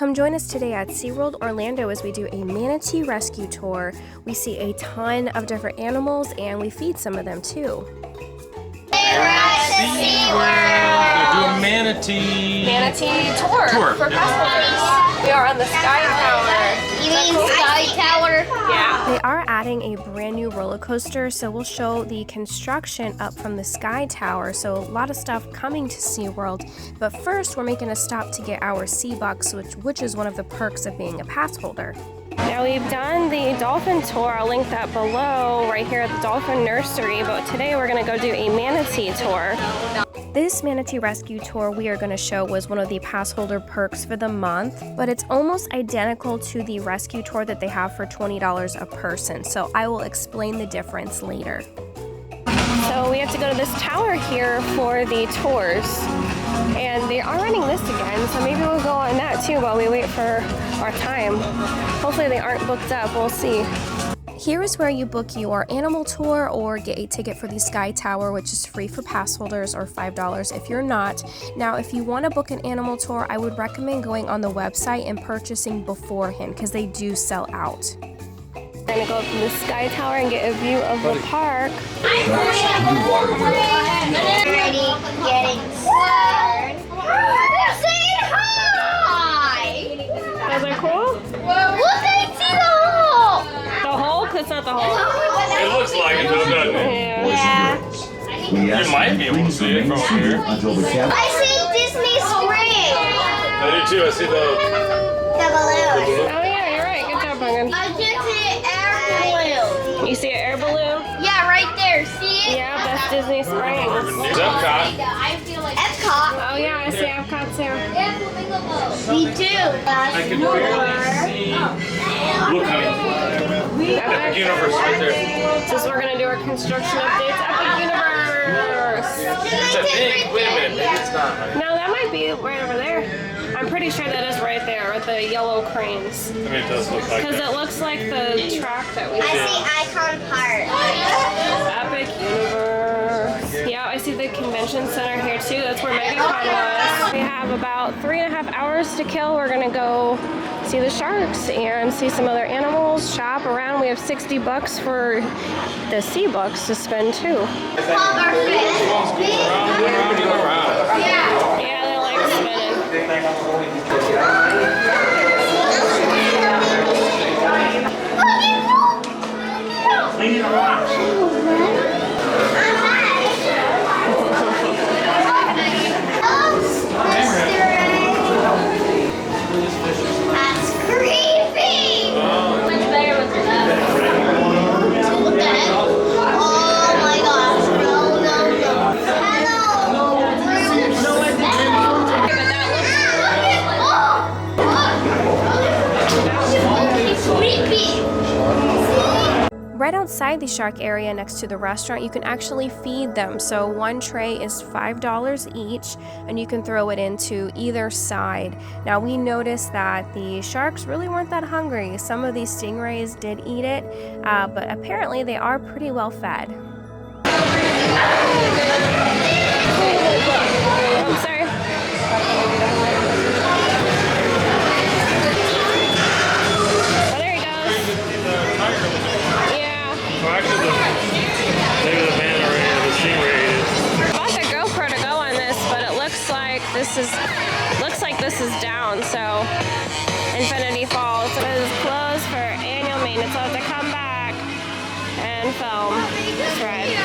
Come join us today at SeaWorld Orlando as we do a Manatee Rescue Tour. We see a ton of different animals and we feed some of them too. We're at SeaWorld! We're doing Manatee tour for pass holders. We are on the Sky Tower. You mean Sky Tower? Yeah. They are adding a brand new roller coaster, so we'll show the construction up from the Sky Tower. So a lot of stuff coming to SeaWorld. But first, we're making a stop to get our Sea Bucks, which is one of the perks of being a pass holder. Now we've done the Dolphin tour, I'll link that below, right here at the Dolphin Nursery, but today we're going to go do a Manatee tour. This Manatee Rescue Tour we are going to show was one of the pass holder perks for the month, but it's almost identical to the rescue tour that they have for $20 a person, so I will explain the difference later. So we have to go to this tower here for the tours, and they are running this again, so maybe we'll go on that too while we wait for our time. Hopefully they aren't booked up, we'll see. Here is where you book your animal tour or get a ticket for the Sky Tower, which is free for pass holders, or $5 if you're not. Now, if you want to book an animal tour, I would recommend going on the website and purchasing beforehand because they do sell out. We're going to go up to the Sky Tower and get a view of the park. I'm ready, getting started. Saying hi! Is that cool? Look, I see the hole! The hole? It's not the hole. It looks like it, doesn't it? Yeah. You might be able to see it from here. I see Disney Spring. I do too. I see the balloon. Oh yeah, you're right. Good job, Bungan. I just see an air balloon. You see an air balloon? Yeah, right there. See it? Yeah, that's Disney Springs. Epcot. Epcot. Oh yeah, I see Epcot too. Me too. I can barely see. Look, honey. Epic Universe right there. Since we're gonna do our construction updates, Epic Universe. It's a big. Wait a minute. Maybe it's not. Right? No, that might be right over there. I'm pretty sure that is right there with the yellow cranes. I mean, it does look like Because that. it looks like the track that we I did. see Icon Park. Epic Universe. Yeah, I see the convention center here too. That's where MegaCon was. We have about 3.5 hours to kill. We're gonna go see the sharks and see some other animals, shop around. We have $60 for the Sea Bucks to spend too. Our fish. Yeah, they like spinning. Cleaning the rocks. That's creepy! Much better with the Look at it. Oh my gosh. No, no, no. Hello. It's creepy. Right outside the shark area next to the restaurant, you can actually feed them. So one tray is $5 each, and you can throw it into either side. Now we noticed that the sharks really weren't that hungry. Some of these stingrays did eat it, but apparently they are pretty well fed. Oh, sorry. Oh, there he goes. Well, actually, maybe the man or the stingray is. I bought the GoPro to go on this, but it looks like this is down. So Infinity Falls is closed for annual maintenance. So I have to come back and film. That's right.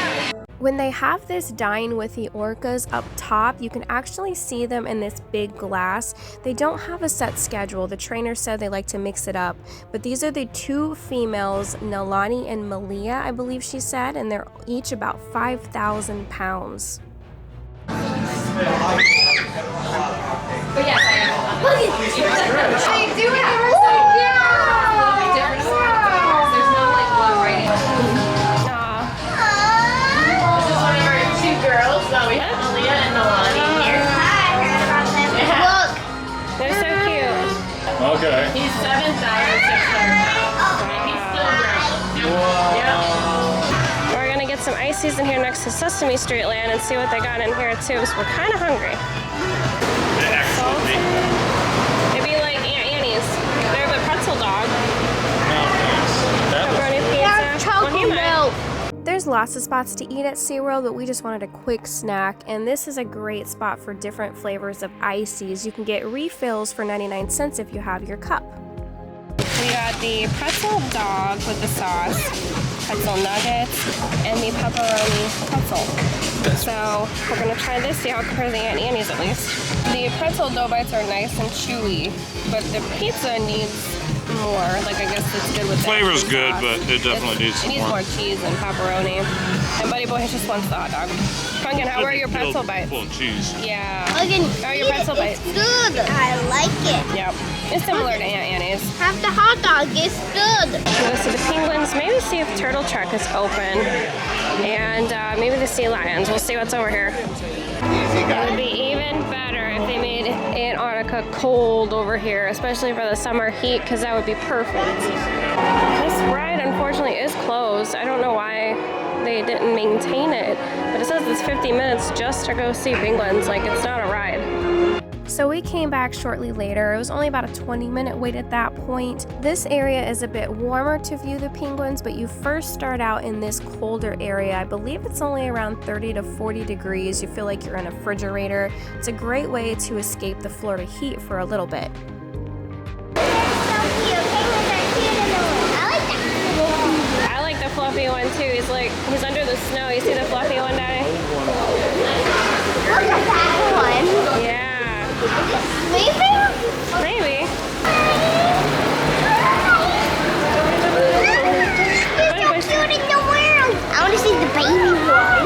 When they have this Dine with the Orcas up top, you can actually see them in this big glass. They don't have a set schedule. The trainer said they like to mix it up. But these are the two females, Nalani and Malia, I believe she said, and they're each about 5,000 pounds. But yes, I am. Look at this. I do have There's no like low writing. Girls, so we have Malia and Nalani here. Hi, I heard about them. Yeah. Look. They're so cute. Okay. He's 7,600 pounds. And he's still growing. Yeah. We're gonna get some ices in here next to Sesame Street Land and see what they got in here too, so we're kind of hungry. Excellent. Maybe like Aunt lots of spots to eat at SeaWorld, but we just wanted a quick snack, and this is a great spot for different flavors of ices. You can get refills for 99 cents if you have your cup. We got the pretzel dog with the sauce, pretzel nuggets, and the pepperoni pretzel. So we're gonna try this, see how it compares to Aunt Annie's at least. The pretzel dough bites are nice and chewy, but the pizza needs more. Like, I guess it's good with that. Flavor's good, sauce. but it definitely needs It needs more cheese and pepperoni. And Buddy Boy just wants the hot dog. Pumpkin, how are your pretzel bites? Full of cheese. Yeah. Pumpkin, How are your pretzel bites? it's good. I like it. Yep. It's similar to Aunt Annie's. Have the hot dog. It's good. We'll go see the penguins, maybe see if Turtle Truck is open, and maybe the sea lions. We'll see what's over here. It would be even better if they made Antarctica cold over here, especially for the summer heat, because that would be perfect. This ride, unfortunately, is closed. I don't know why they didn't maintain it, but it says it's 50 minutes just to go see penguins. Like, it's not a ride. So we came back shortly later. It was only about a 20-minute wait at that point. This area is a bit warmer to view the penguins, but you first start out in this colder area. I believe it's only around 30 to 40 degrees. You feel like you're in a refrigerator. It's a great way to escape the Florida heat for a little bit. I like the fluffy one too. He's under the snow. You see the fluffy one, Daddy? Look at that one. Yeah. Sleeping? Maybe. It's so cute in the world. I want to see the baby one.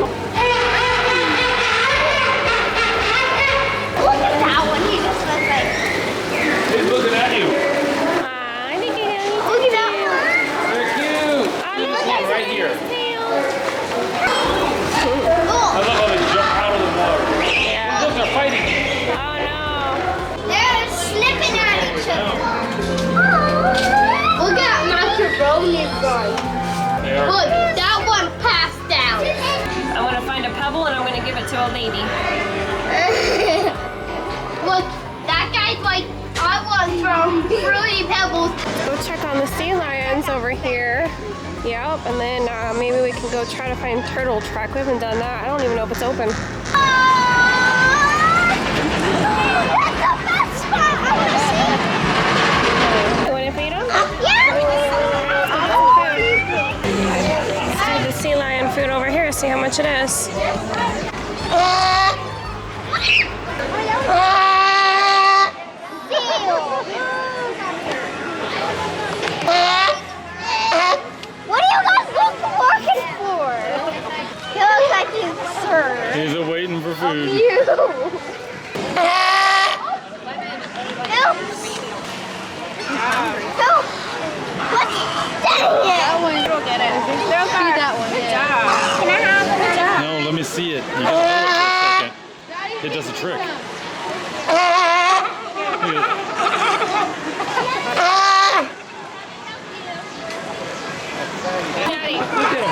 Look at that one. He just looks like. He's looking at you. I think he has. Look at that one. They're cute. Look One right here. Look. I love how they jump out of the water. Yeah. Look, they're fighting. Oh no. They're snipping at each other. Look at macaroni guy. They are. Look, that one passed out. I'm gonna find a pebble and I'm gonna give it to old lady. Look, that guy's like, I want from Fruity Pebbles. Go check on the sea lions over here. Yep, and then maybe we can go try to find Turtle Truck. We haven't done that. I don't even know if it's open. That's the best spot I want to see. You wanna feed them? Yeah. Let's do the sea lion food over here, see how much it is. What are you guys looking for? He looks like he's served. He's waiting for food. You. Help! Help! What? Dang it! That one. Go get it. That one. Good job. Can I have it? No, let me see it. You gotta hold it for a second. It does a trick. Daddy. Look at him.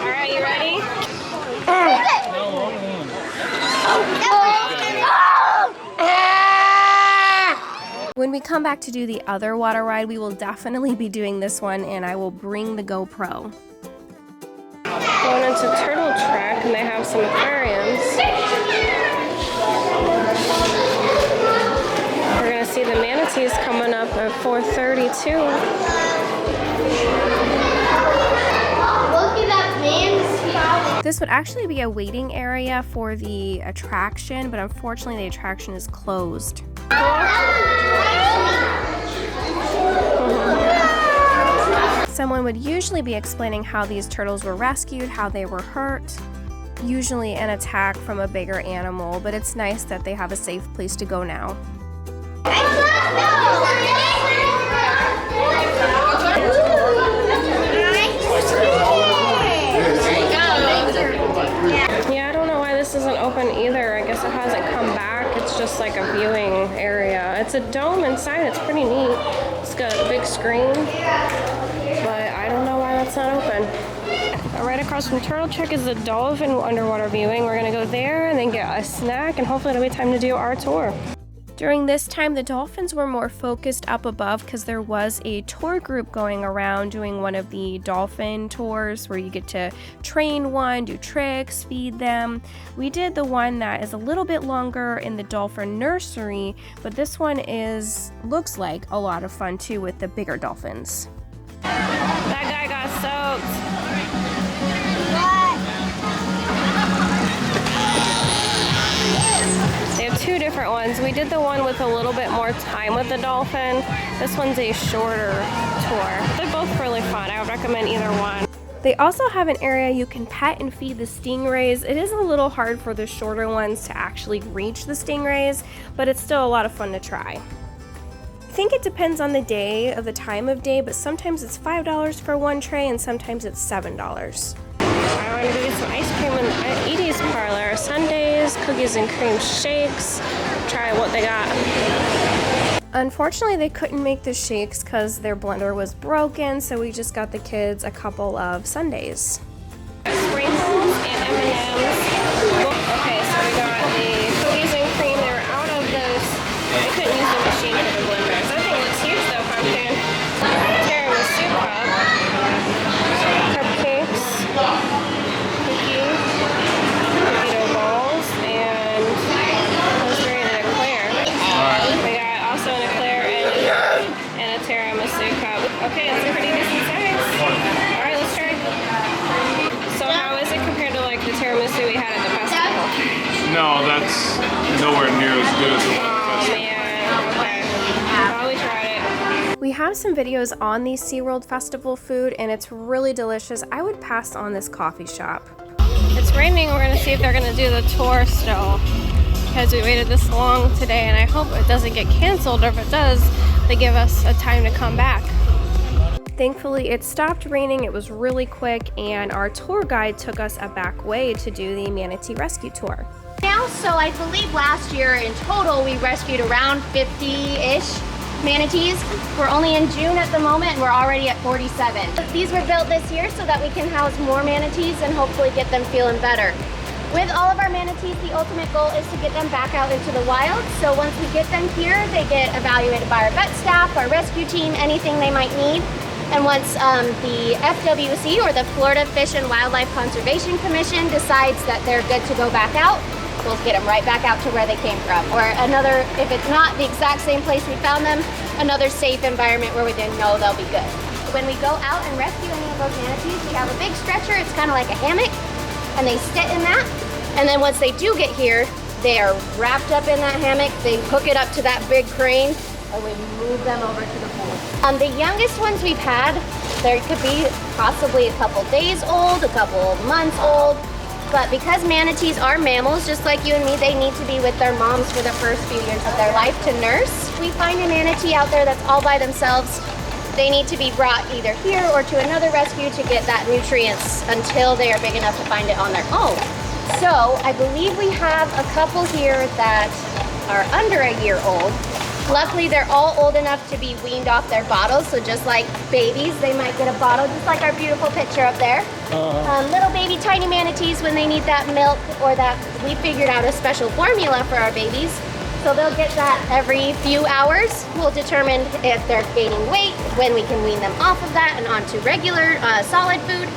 All right, you ready? When we come back to do the other water ride, we will definitely be doing this one, and I will bring the GoPro. Going into Turtle Truck, and they have some aquariums. We're gonna see the manatees coming up at 4:32. Look at that manatee. This would actually be a waiting area for the attraction, but unfortunately the attraction is closed. Someone would usually be explaining how these turtles were rescued, how they were hurt, usually an attack from a bigger animal, but it's nice that they have a safe place to go now. Yeah, I don't know why this isn't open either. I guess it hasn't come back. It's just like a viewing area. It's a dome inside. It's pretty neat. It's got a big screen, but I don't know why that's not open. Right across from Turtle Truck is the Dolphin underwater viewing. We're gonna go there and then get a snack, and hopefully it'll be time to do our tour. During this time, the dolphins were more focused up above because there was a tour group going around doing one of the dolphin tours where you get to train one, do tricks, feed them. We did the one that is a little bit longer in the dolphin nursery, but this one looks like a lot of fun too with the bigger dolphins. That guy got soaked. They have two different ones. We did the one with a little bit more time with the dolphin. This one's a shorter tour. They're both really fun. I would recommend either one. They also have an area you can pet and feed the stingrays. It is a little hard for the shorter ones to actually reach the stingrays, but it's still a lot of fun to try. I think it depends on the day, of the time of day, but sometimes it's $5 for one tray and sometimes it's $7. I want to go get some ice cream in the Edie's parlor. Sundays, cookies and cream shakes. Try what they got. Unfortunately, they couldn't make the shakes because their blender was broken, so we just got the kids a couple of sundaes. Sprinkles and M&Ms. Okay, so we got the cookies and cream. They were out of those. They couldn't use the machine for the blenders. That thing looks huge though, pumpkin. Tiramisu cup. Cupcakes. Cookie dough balls. And raspberry and an eclair. We got also an eclair and a tiramisu cup. Okay, it's a pretty decent size. Alright, let's try. So how is it compared to like the tiramisu we had at the festival? No, that's nowhere near as good as the one at the festival. Okay. Well, we tried it. We have some videos on the SeaWorld Festival food and it's really delicious. I would pass on this coffee shop. It's raining. We're going to see if they're going to do the tour still because we waited this long today and I hope it doesn't get canceled, or if it does, they give us a time to come back. Thankfully, it stopped raining. It was really quick and our tour guide took us a back way to do the Manatee Rescue Tour. So I believe last year in total we rescued around 50-ish manatees. We're only in June at the moment and we're already at 47. These were built this year so that we can house more manatees and hopefully get them feeling better. With all of our manatees, the ultimate goal is to get them back out into the wild. So once we get them here, they get evaluated by our vet staff, our rescue team, anything they might need. And once the FWC, or the Florida Fish and Wildlife Conservation Commission, decides that they're good to go back out, we'll get them right back out to where they came from. Or another, if it's not the exact same place we found them, another safe environment where we didn't know they'll be good. When we go out and rescue any of those manatees, we have a big stretcher. It's kind of like a hammock, and they sit in that. And then once they do get here, they are wrapped up in that hammock. They hook it up to that big crane, and we move them over to the pool. The youngest ones we've had, there could be possibly a couple days old, a couple months old, but because manatees are mammals, just like you and me, they need to be with their moms for the first few years of their life to nurse. We find a manatee out there that's all by themselves, they need to be brought either here or to another rescue to get that nutrients until they are big enough to find it on their own. So I believe we have a couple here that are under a year old. Luckily, they're all old enough to be weaned off their bottles, so just like babies, they might get a bottle, just like our beautiful picture up there. Little baby tiny manatees, when they need that milk, or that we figured out a special formula for our babies, so they'll get that every few hours. We'll determine if they're gaining weight, when we can wean them off of that and onto regular solid food.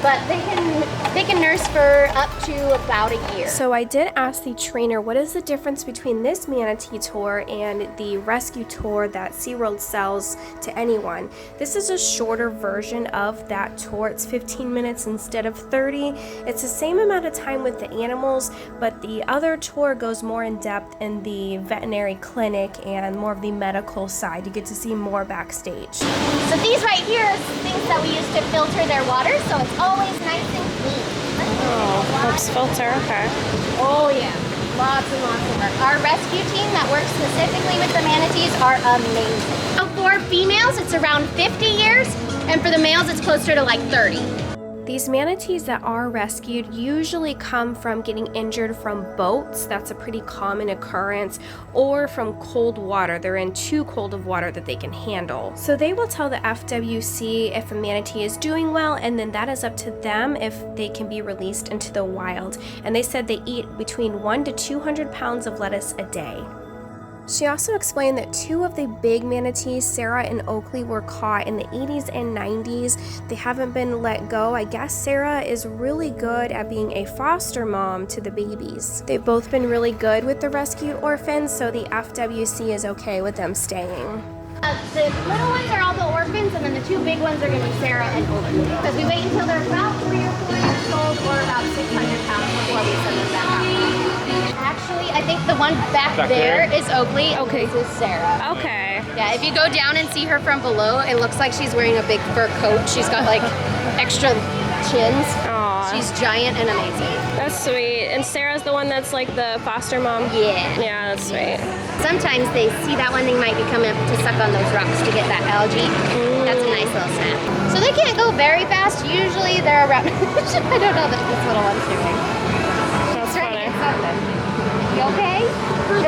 But they can nurse for up to about a year. So I did ask the trainer, what is the difference between this manatee tour and the rescue tour that SeaWorld sells to anyone? This is a shorter version of that tour. It's 15 minutes instead of 30. It's the same amount of time with the animals, but the other tour goes more in depth in the veterinary clinic and more of the medical side. You get to see more backstage. So these right here are things that we use to filter their water, so it's always nice and clean. Oh, helps filter, okay. Oh yeah, lots and lots of work. Our rescue team that works specifically with the manatees are amazing. So for females, it's around 50 years, and for the males, it's closer to like 30. These manatees that are rescued usually come from getting injured from boats. That's a pretty common occurrence, or from cold water. They're in too cold of water that they can handle. So they will tell the FWC if a manatee is doing well, and then that is up to them if they can be released into the wild. And they said they eat between 100 to 200 pounds of lettuce a day. She also explained that 2 of the big manatees, Sarah and Oakley, were caught in the 80s and 90s. They haven't been let go. I guess Sarah is really good at being a foster mom to the babies. They've both been really good with the rescued orphans, so the FWC is okay with them staying. The little ones are all the orphans, and then the 2 big ones are going to be Sarah and Oakley. Because we wait until they're about 3 or 4 years old, or about 600 pounds before we send them back out. Actually, I think the one back there is Oakley. Okay. This is Sarah. Okay. Yeah, if you go down and see her from below, it looks like she's wearing a big fur coat. She's got like extra chins. Aw. She's giant and amazing. That's sweet. And Sarah's the one that's like the foster mom? Yeah. Yeah, that's sweet. Sometimes they see that one, they might be coming up to suck on those rocks to get that algae. That's a nice little snack. So they can't go very fast. Usually they're around. I don't know that this little one's doing. That's funny. You okay?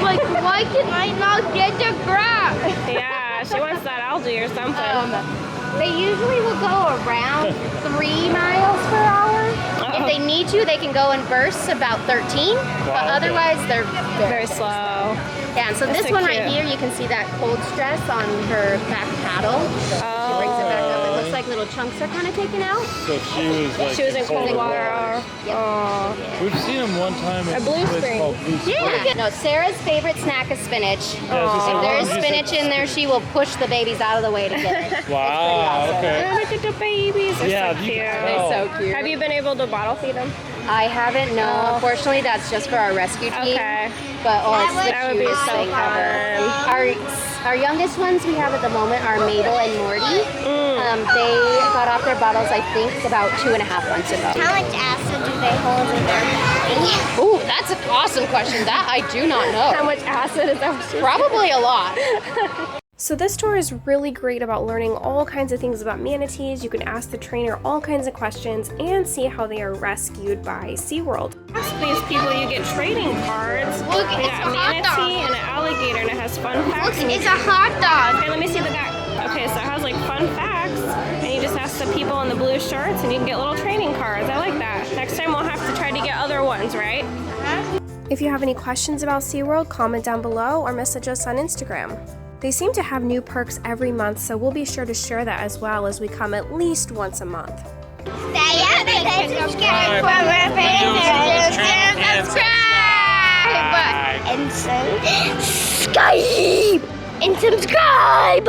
Like, why can I not get to grab? Yeah, she wants that algae or something. They usually will go around 3 miles per hour. If they need to, they can go in bursts about 13, but otherwise they're Very slow. Yeah, and so That's this so one right cute. here, you can see that cold stress on her back paddle. She brings it back up. It looks like little chunks are kind of taken out. So she was like She was in cold water. Yep. Oh. We've seen them one time at A Blue a place Spring. called Blue Spring. Yeah. No, Sarah's favorite snack is spinach. Yeah, it's just If like, there's you spinach said- in there, she will push the babies out of the way to get it. Wow, okay. Oh, look at the babies. They're Yeah, so you cute. can They're tell. so cute. Have you been able to bottle feed them? I haven't, no. Oh. Unfortunately, that's just for our rescue team. Okay. But oh, it's the That would be cutest so thing ever. fun. Our youngest ones we have at the moment are Mabel and Morty. They got off their bottles, I think, about 2.5 months ago. How much acid do they hold in their body? Ooh, that's an awesome question. That I do not How know. much acid is that? Probably a lot. So this tour is really great about learning all kinds of things about manatees. You can ask the trainer all kinds of questions and see how they are rescued by SeaWorld. Ask these people, you get trading cards. Look, We it's got a a hot dog. manatee and an alligator, and it has fun facts. Look, it's a hot dog. Okay, let me see the back. Okay, so it has like fun facts, and you just ask the people in the blue shirts, and you can get little trading cards. I like that. Next time we'll have to try to get other ones, right? If you have any questions about SeaWorld, comment down below or message us on Instagram. They seem to have new perks every month, so we'll be sure to share that as well as we come at least once a month. Yeah, they subscribe for subscribe. And subscribe. And subscribe.